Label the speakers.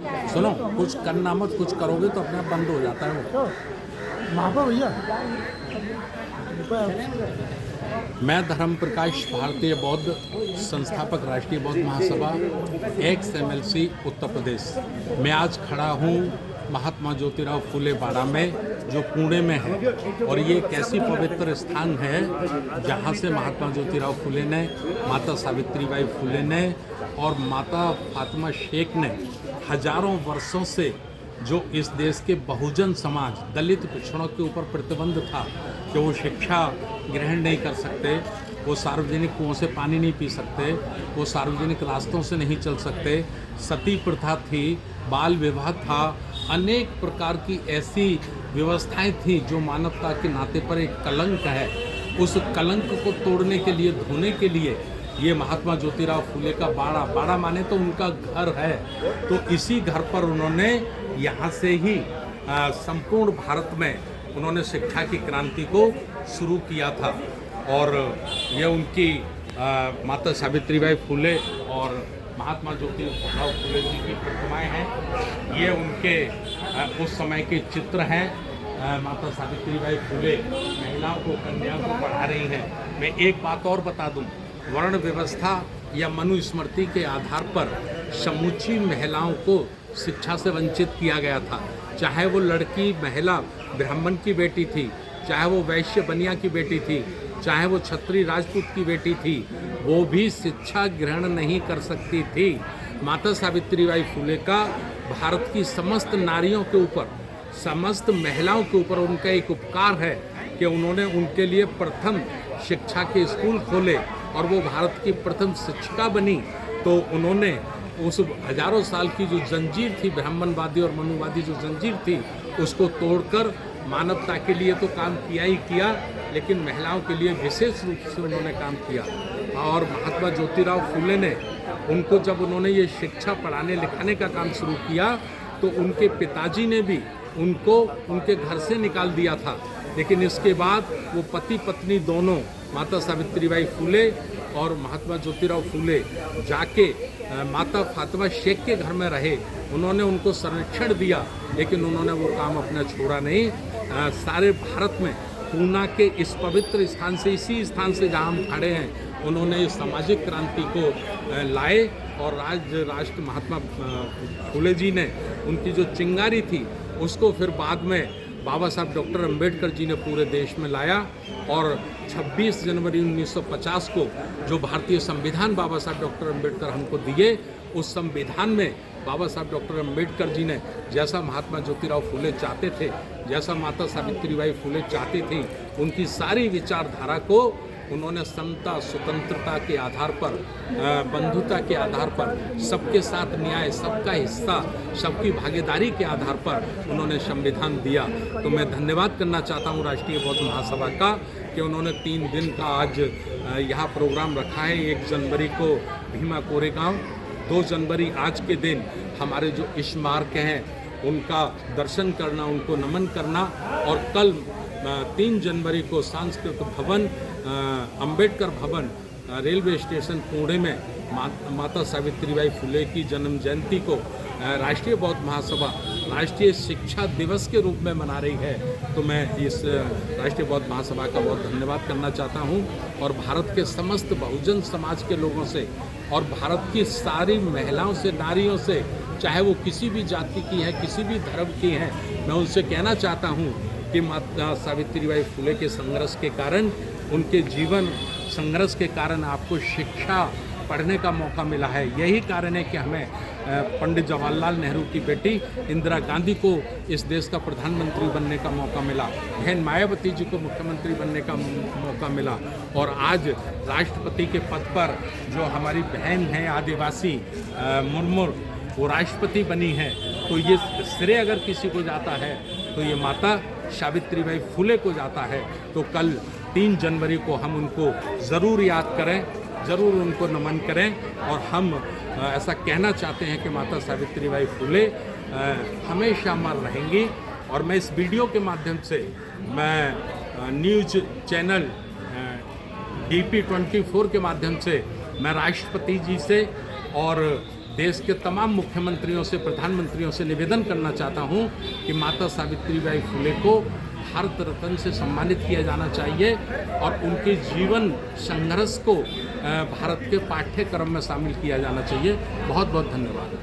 Speaker 1: सुनो, कुछ करना मत, कुछ करोगे तो अपने आप बंद हो जाता है वो।
Speaker 2: तो वहाँ पर भैया
Speaker 1: मैं धर्म प्रकाश, भारतीय बौद्ध संस्थापक, राष्ट्रीय बौद्ध महासभा, एक्स MLC उत्तर प्रदेश। मैं आज खड़ा हूँ महात्मा ज्योतिराव फुले बाड़ा में, जो पुणे में है। और ये एक ऐसी पवित्र स्थान है जहाँ से महात्मा ज्योतिराव फुले ने, माता सावित्रीबाई फुले ने और माता फातिमा शेख ने हजारों वर्षों से जो इस देश के बहुजन समाज, दलित पिछड़ों के ऊपर प्रतिबंध था कि वो शिक्षा ग्रहण नहीं कर सकते, वो सार्वजनिक कुओं से पानी नहीं पी सकते, वो सार्वजनिक रास्तों से नहीं चल सकते, सती प्रथा थी, बाल विवाह था, अनेक प्रकार की ऐसी व्यवस्थाएं थी जो मानवता के नाते पर एक कलंक है। उस कलंक को तोड़ने के लिए, धोने के लिए ये महात्मा ज्योतिराव फुले का बाड़ा, बाड़ा माने तो उनका घर है, तो इसी घर पर उन्होंने यहाँ से ही संपूर्ण भारत में उन्होंने शिक्षा की क्रांति को शुरू किया था। और ये उनकी माता सावित्रीबाई फुले और महात्मा ज्योतिराव फुले जी की प्रतिमाएं हैं। ये उनके उस समय के चित्र हैं। माता सावित्रीबाई फुले महिलाओं को, कन्याओं को पढ़ा रही हैं। मैं एक बात और बता दूं, वर्ण व्यवस्था या मनुस्मृति के आधार पर समूची महिलाओं को शिक्षा से वंचित किया गया था। चाहे वो लड़की, महिला ब्राह्मण की बेटी थी, चाहे वो वैश्य बनिया की बेटी थी, चाहे वो क्षत्रिय राजपूत की बेटी थी, वो भी शिक्षा ग्रहण नहीं कर सकती थी। माता सावित्रीबाई फुले का भारत की समस्त नारियों के ऊपर, समस्त महिलाओं के ऊपर उनका एक उपकार है कि उन्होंने उनके लिए प्रथम शिक्षा के स्कूल खोले और वो भारत की प्रथम शिक्षिका बनी। तो उन्होंने उस हजारों साल की जो जंजीर थी, ब्राह्मणवादी और मनुवादी जो जंजीर थी, उसको तोड़कर मानवता के लिए तो काम किया ही किया, लेकिन महिलाओं के लिए विशेष रूप से उन्होंने काम किया। और महात्मा ज्योतिराव फुले ने उनको, जब उन्होंने ये शिक्षा पढ़ाने लिखाने का काम शुरू किया, तो उनके पिताजी ने भी उनको उनके घर से निकाल दिया था। लेकिन इसके बाद वो पति पत्नी दोनों, माता सावित्रीबाई फुले और महात्मा ज्योतिराव फुले, जाके माता फातिमा शेख के घर में रहे। उन्होंने उनको संरक्षण दिया, लेकिन उन्होंने वो काम अपना छोड़ा नहीं। सारे भारत में पूना के इस पवित्र स्थान से, इसी स्थान से जहाँ हम खड़े हैं, उन्होंने इस सामाजिक क्रांति को लाए। और राष्ट्र महात्मा फुले जी ने उनकी जो चिंगारी थी उसको फिर बाद में बाबा साहब डॉक्टर अंबेडकर जी ने पूरे देश में लाया। और 26 जनवरी 1950 को जो भारतीय संविधान बाबा साहब डॉक्टर अंबेडकर हमको दिए, उस संविधान में बाबा साहब डॉक्टर अंबेडकर जी ने जैसा महात्मा ज्योतिराव फुले चाहते थे, जैसा माता सावित्रीबाई फुले चाहती थी, उनकी सारी विचारधारा को उन्होंने समता, स्वतंत्रता के आधार पर, बंधुता के आधार पर, सबके साथ न्याय, सबका हिस्सा, सबकी भागीदारी के आधार पर उन्होंने संविधान दिया। तो मैं धन्यवाद करना चाहता हूँ राष्ट्रीय बौद्ध महासभा का कि उन्होंने 3 दिन का आज यहाँ प्रोग्राम रखा है। 1 जनवरी को भीमा कोरेगांव, 2 जनवरी आज के दिन हमारे जो स्मारक हैं उनका दर्शन करना, उनको नमन करना, और कल 3 जनवरी को सांस्कृतिक भवन, अंबेडकर भवन, रेलवे स्टेशन पुणे में माता सावित्रीबाई फुले की जन्म जयंती को राष्ट्रीय बौद्ध महासभा राष्ट्रीय शिक्षा दिवस के रूप में मना रही है। तो मैं इस राष्ट्रीय बौद्ध महासभा का बहुत धन्यवाद करना चाहता हूं, और भारत के समस्त बहुजन समाज के लोगों से और भारत की सारी महिलाओं से, नारियों से, चाहे वो किसी भी जाति की हैं, किसी भी धर्म की हैं, मैं उनसे कहना चाहता हूँ कि माता सावित्रीबाई फुले के संघर्ष के कारण, उनके जीवन संघर्ष के कारण आपको शिक्षा पढ़ने का मौका मिला है। यही कारण है कि हमें पंडित जवाहरलाल नेहरू की बेटी इंदिरा गांधी को इस देश का प्रधानमंत्री बनने का मौका मिला, बहन मायावती जी को मुख्यमंत्री बनने का मौका मिला, और आज राष्ट्रपति के पद पर जो हमारी बहन हैं आदिवासी मुर्मू, वो राष्ट्रपति बनी है। तो ये श्रेय अगर किसी को जाता है तो ये माता सावित्रीबाई फुले को जाता है। तो कल 3 जनवरी को हम उनको ज़रूर याद करें, ज़रूर उनको नमन करें, और हम ऐसा कहना चाहते हैं कि माता सावित्रीबाई फुले हमेशा अमर रहेंगी। और मैं इस वीडियो के माध्यम से मैं न्यूज़ चैनल DP 24 के माध्यम से मैं राष्ट्रपति जी से और देश के तमाम मुख्यमंत्रियों से, प्रधानमंत्रियों से निवेदन करना चाहता हूं कि माता सावित्रीबाई फुले को भारत रत्न से सम्मानित किया जाना चाहिए और उनके जीवन संघर्ष को भारत के पाठ्यक्रम में शामिल किया जाना चाहिए। बहुत बहुत धन्यवाद।